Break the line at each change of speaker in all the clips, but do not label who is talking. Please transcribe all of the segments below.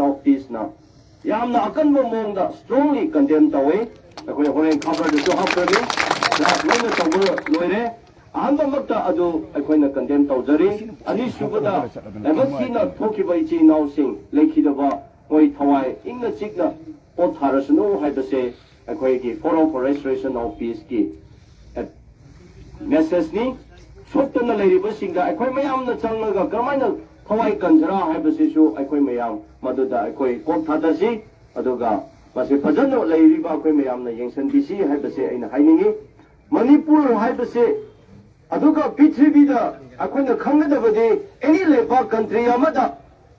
of peace na yamna akan mo mong da strongly condemn taway ako yung cover the to after me na loina tawur loire ahamba magta adu ako na condemn tawjari ani subada level na thoki bai chi now sing lekhi da ba hoi thawai ingna chikna o tharasnu haibase ako gi forum for restoration of peace ki message ni sotna leiriba singda ako mayamna changnaga karmaina thawai kanjara haibase su ako mayam maduda ako kok thadasi aduga mase fajano leiriba ako mayamna yengsanbisi haibase aina hainingi Manipur haibase aduga Prithivida akoina khangadabadi any lepak country amada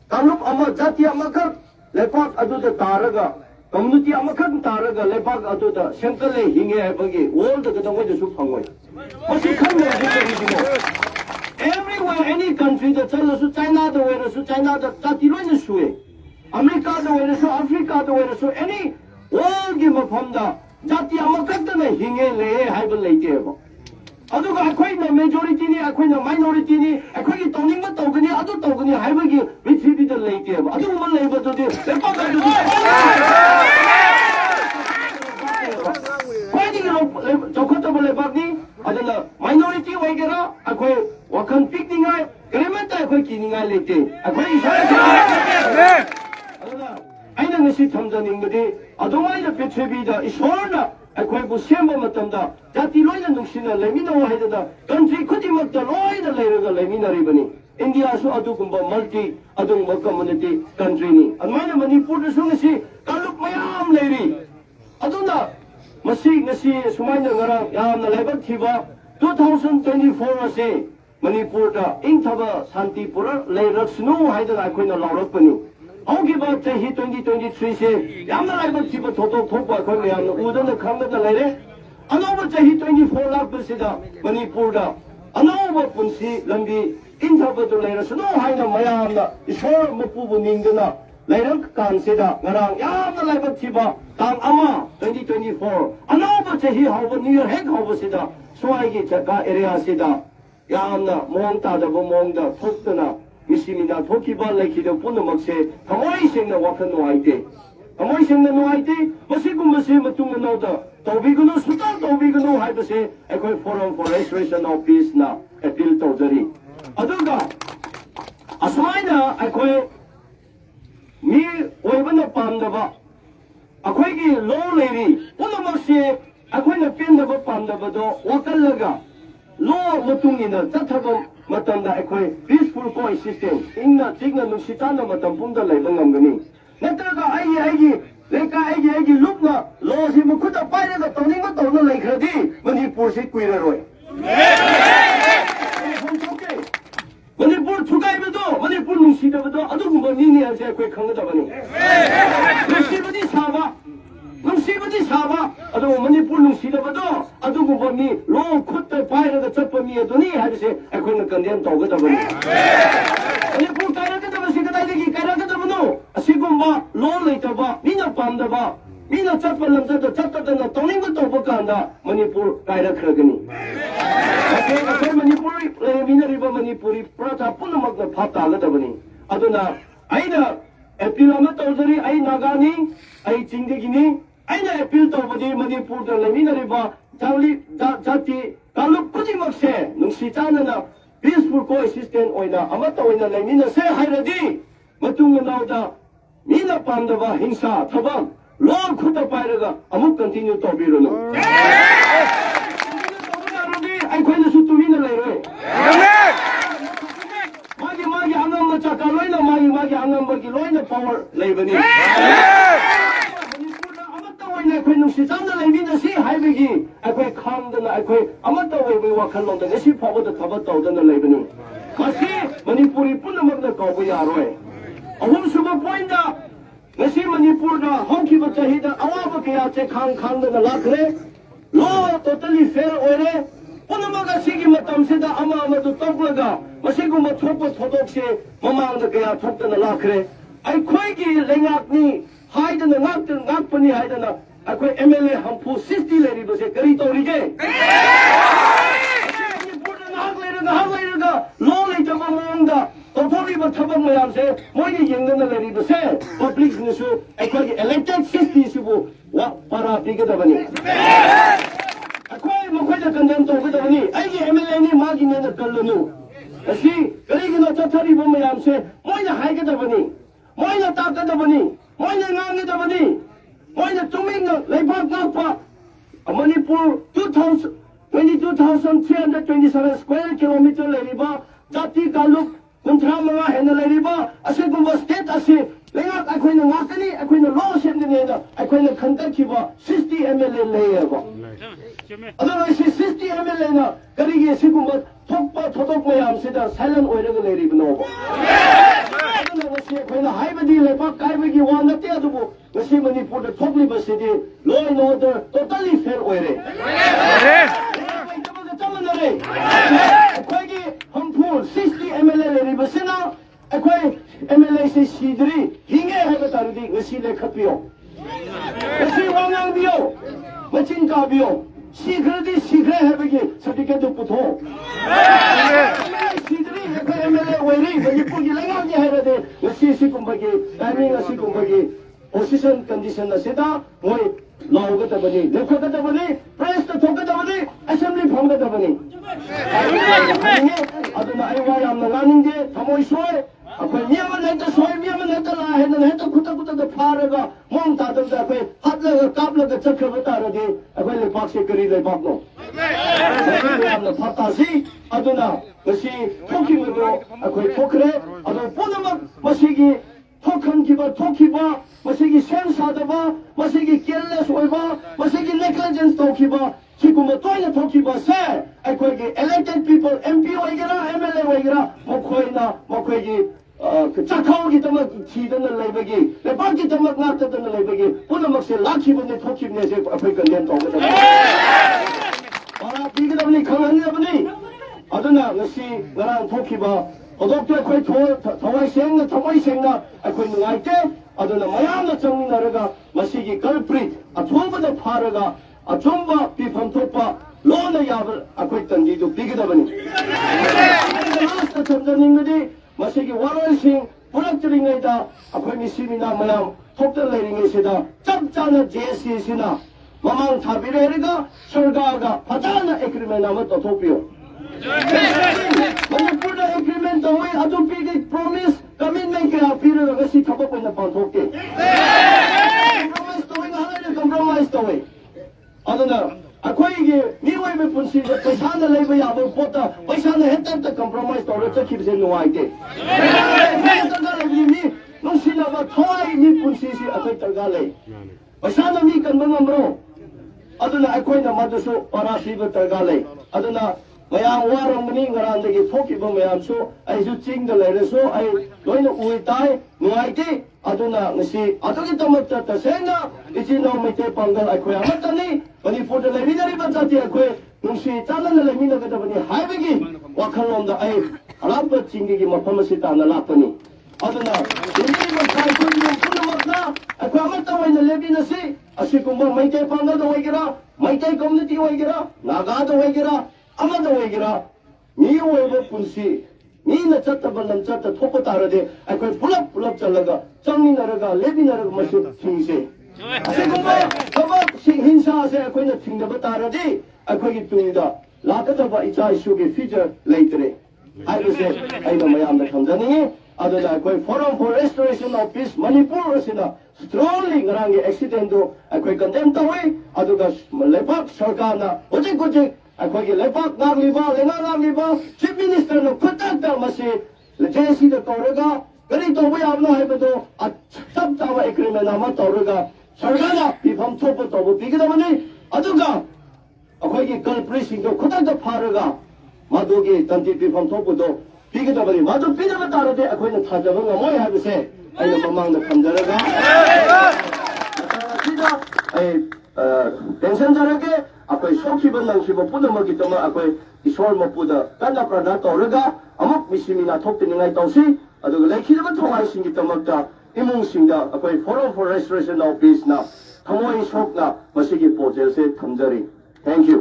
kanup ama jati amakar lepak aduda taraga community amakar taraga lepak aduda central hinge habagi world da dangoi da su phangoi masi khangna everywhere any country da chala su China da wera su China da jati loina suwe America da wera su Africa da wera su any world gi mafamda jati amakar da na hinge le haibal leite ba aduga akoina majority ni akoina minority ni akoi tawning ma tawgani adu tawgani haibagi Prithvi da leite ba adu ma leiba do de lepa ga do kwani chokota bole bagni adala minority waigera akoi wakan picking ai gremata akoi kininga leite akoi adala aina ngasi thamjaning bade adumai da Prithvi da ishorna akoi bu semba matamda jati loina nungsina lemina haidada country khudimakta loina leiraga lemina ribani India su adugumba multi adungba community country ni anmaina Manipur da sungasi kalup mayam leiri aduna masi ngasi sumaina ngarang yamna lebar thiba 2024 ase Manipur da ingthaba santi pura leiraksnu haidada akoina laurakpani Hogiba chahi 2023 se yamna lebar thiba thotok thokpa khoi mayamna udana khangda leire Anova chahi 24 lakh basida Manipur da anova punsi lambi inthaba leira suno haina mayamna ishor mapubu ningdana leirak kansida ngarang yamna laiba thiba tang ama 2024 anova chahi hauba new year hek hauba sida swai gi chaka area sida yamna mong ta da mong da thoktana misimina thokiba lekhida punamakse thamoi sengna wakhan noaite thamoi sengna noaite masigumase matung nauda Tawbigunu Sultan Tawbigunu haibase akoi forum for restoration of peace na appeal tawjari aduga asmaina akoi mi oibana pamdaba akoi gi law leiri punamakse akoi na pendaba pamdaba do wakallaga law matungina chathaba matamda akoi peaceful coexistence ingna chigna nusitana matam pumda leiba ngamgani nataga ai Leka aigi lupna law si mukuta paira da tawning ma tawna laikhradi Manipur si kuira roi Manipur thukai bedo Manipur nungsida bedo adugumba nini ase akoi khangdabani Nungsibadi saba adu Manipur nungsida bedo adugumba mi law khutta paira da chappa mi aduni hadise akoi na condemn tawgadabani Manipur kaira ka dabasi kadai kaira ka dabano asigumba law leitaba mina pamdaba mina chappa lamjada chattadana tawning tawba kanda Manipur kaira khragani akoi Manipur mina riba Manipuri pratha punamakna phata ladabani aduna aina appeal ama tawjari ai nagani ai chingdegini aina appeal tawbadi Manipur da lemina riba jawli jati kalup kudimakse nungsitana peaceful coexistence oina amata oina lemina se hairadi matung nauda mina pamdaba hingsa thabam law khuta pairaga amuk continue tawbirunu ai khoina su tumina leiroi magi angam macha ka loina magi angam bagi loina power leibani amata oina khoinu si jamna leibina si haibegi akoi khamdana akoi amata oibai wakhalonda ngasi phawada thaba tawdana leibani kasi Manipuri punamakna kawba yaroi ahum suba point da ngasi Manipur da hongkiba chahida awaba kaya che khangdana lakhre law totally fair oire punamaga sigi matam sida ama amadu tawlaga masiguma thopa thodokse mamangda kaya thokdana lakhre ai khoigi lengakni haidana ngakpani haidana akoi MLA hampu 60 leri bose kari tawrige Manipur da nahak leiraga law leitaba mongda tawthori तौरीब थबक मयामसे मोइने येंगना लेरिबसे public निसु अखोई elected system सिबु वा पारा पिगदबनी अखोई मखोइदा कंडेम तौगदबनी आइगे एमएलए नि मागी नेना कल्लनु असी करिगिनो चथरीब मयामसे मोइने हाइगदबनी मोइने ताकदबनी मोइने nganगदबनी मोइने तुमिंग लेबाक नापा मणिपुर 22,327 square kilometer लेरिबा जाति कालुक कुंथ्रा मंगा हेना लेरिबा असेगुंबा स्टेट असे लेंगाक अखोइना ngakani अखोइना लॉ सेमनेना अखोइना खंतखिबा 60 MLA लेयबा अदो 60 MLA ना करिगे सिगुंबा थोपा थोदोक मयाम सिदा साइलेंट ओइरगा लेरिबनो अदो नसे अखोइना हाइबदी लेबा काइबगी वा नते अदुबो नसे मणिपुर थोकलिबा सिदि law and order totally fail ओइरे अखोइगी हमफुल 60 MLA लेरिबसिना अखोइ MLA से सीदरी हिंगे हैबा तारदी ngasi लेखपियो ngasi वांगांबियो मचिन काबियो शीघ्रदी शीघ्र हैबगी सर्टिफिकेट पुथो सीदरी अखोइ MLA ओइरी मणिपुरगी लेंगांगी हैरदे ngasi सिकुंबगी टाइमिंग ngasi कुंबगी पोजीशन कंडीशन असेदा मोय लाउगदबनी लेखगदबनी प्रेस त थोगदबनी असेंबली फंगदबनी अदुना आइवा यामना गानिंगे थमोय सोय अखोय मियामा नेता सोय मियामा नेता ला हेन नेता कुता कुता द फारगा मोंग तादम दा अखोय हातलगा कापलगा चखब तारदि अखोय ले पाक्से करी ले बाकनो यामना फतासी अदुना गसी थोकिमदो अखोय थोखरे अदु पुनमक मसिगी थोखनखिबा थोखिबा मसिगी सेंस सादबा मसिगी केयरलेस ओइबा मसिगी नेग्लिजेंस तौखिबा सिगुमा तोइना थोखिबा से अखोयगी इलेक्टेड पीपल MP ओइगरा MLA ओइगरा मखोइना मखोयगी चाखाओगी तमक थीदना लेबगी लेबागी तमक नातदना लेबगी पुनमक से लाखिबने थोखिबने से अखोय कंडेम तौगदा पारा पिगदबनी खंगहनबनी अदुना ngasi ngarang थोखिबा अदोक्ते अखोय थवाई सेंगना थवाई सेंगना अखोय नुगाइते अदुना मयामना चंगमिनरगा मसिगी कल्प्रिट अथोबदा फारगा अचुंबा पिफम थोपा लोना याबल अखोय तंजीदु पिगदबनी लास्ट चंदनिंगदी मसिगी वारोइसिंग पुरक्तरिंगैदा अखोय मिसिमिना मयाम थोपता लेरिंगैसिदा चपचाना JSC सिना ममांग थाबिरेरगा सरकारगा फजाना एग्रीमेंट अमा तथोपियो मणिपुर एग्रीमेंट तौई अदु पिगे प्रॉमिस कमिटमेंट कया पिरगा गसी थबक ओइना पांथोके compromise तौई अदुना अखोइगे निवैबे पुंसी पैसाना लेबा याबो पोता पैसाना हेतत compromise तौरे चखिबसे नुवाइते पैसाना लेबि नुसिनाबा थोइ नि पुंसीसी अखै तगा ले पैसाना मी कनबा ngमरो अदुना अखोइना मदसु पारा सिबा तगा ले अदुना मयाम वारंगनी ngरांदगी थोकिबा मयामसु आइजु चिंग द लेरसु आइ लोइना उइ ताइ नुवाइते अदुना ngasi अदुगी तमत्ता तसेना इचिनो मिते पंगल अखोय अमतनी मणिपुर द लेमिनरी बजाति अखोय नुसी चालन लेमिनगदबनी हाइबगी वाखलोंदा आइ हलाब चिंगी मफमसि ताना लापनी अदुना दिल्ली मसाइ कुनि पुनमतना अखोय अमता वइना लेबिनसी असिकुंबा मिते पंगल द वइगरा मिते कम्युनिटी वइगरा नागा द वइगरा अमद वइगरा मी ओइबो पुंसी मीना चत्तब लमचत थोप तारदे अखोय पुलप पुलप चलगा चंगिनरगा लेबिनरगा मसु थिंगसे असेगुंबा थबक हिंसा से अखोयना थिंगदब तारदे अखोयगी तुंगदा लाकदब इचा इशुगे फ्यूचर लेतरे हाइबसे आइना मयामना खंजनी अदुना अखोय forum for restoration of peace Manipur असिना स्ट्रांगली ngrangi एक्सीडेंट दो अखोय कंडेम तवै अदुगा लेपाक सरकारना होजिक होजिक अखोयगी लेपाक नागलिबा लेंगा नागलिबा चीफ मिनिस्टर नो खुदता मसे जेसी द तौरगा करी तौबा याबनो हाइबदो सब चावा एग्रीमेंट अमा तौरगा सरकारना पिफम थोप तौबो पिगदबनी अदुगा अखोयगी कल्प्रिसिंग दो खुदता फारगा मादोगी तंती पिफम थोपदो पिगदबनी मादो पिगदब तारदे अखोयना थाजब ngमोय हाबसे आइना ममांगना खंजरगा सिदा ए टेंशन जरगे अखोय सोखिबा नंसिबा पुनमगी तमा अखोय ईश्वर मपुदा कन्ना प्रार्थना तौरगा अमुक मिसिमिना थोक्तनिङाइ तौसी अदुगा लेखिदबा थोवाइसिंगी तमक्ता इमुंगसिंगदा अखोय forum for restoration of peace ना थमोय सोकना मसिगी पोजेल से थमजरी थैंक यू।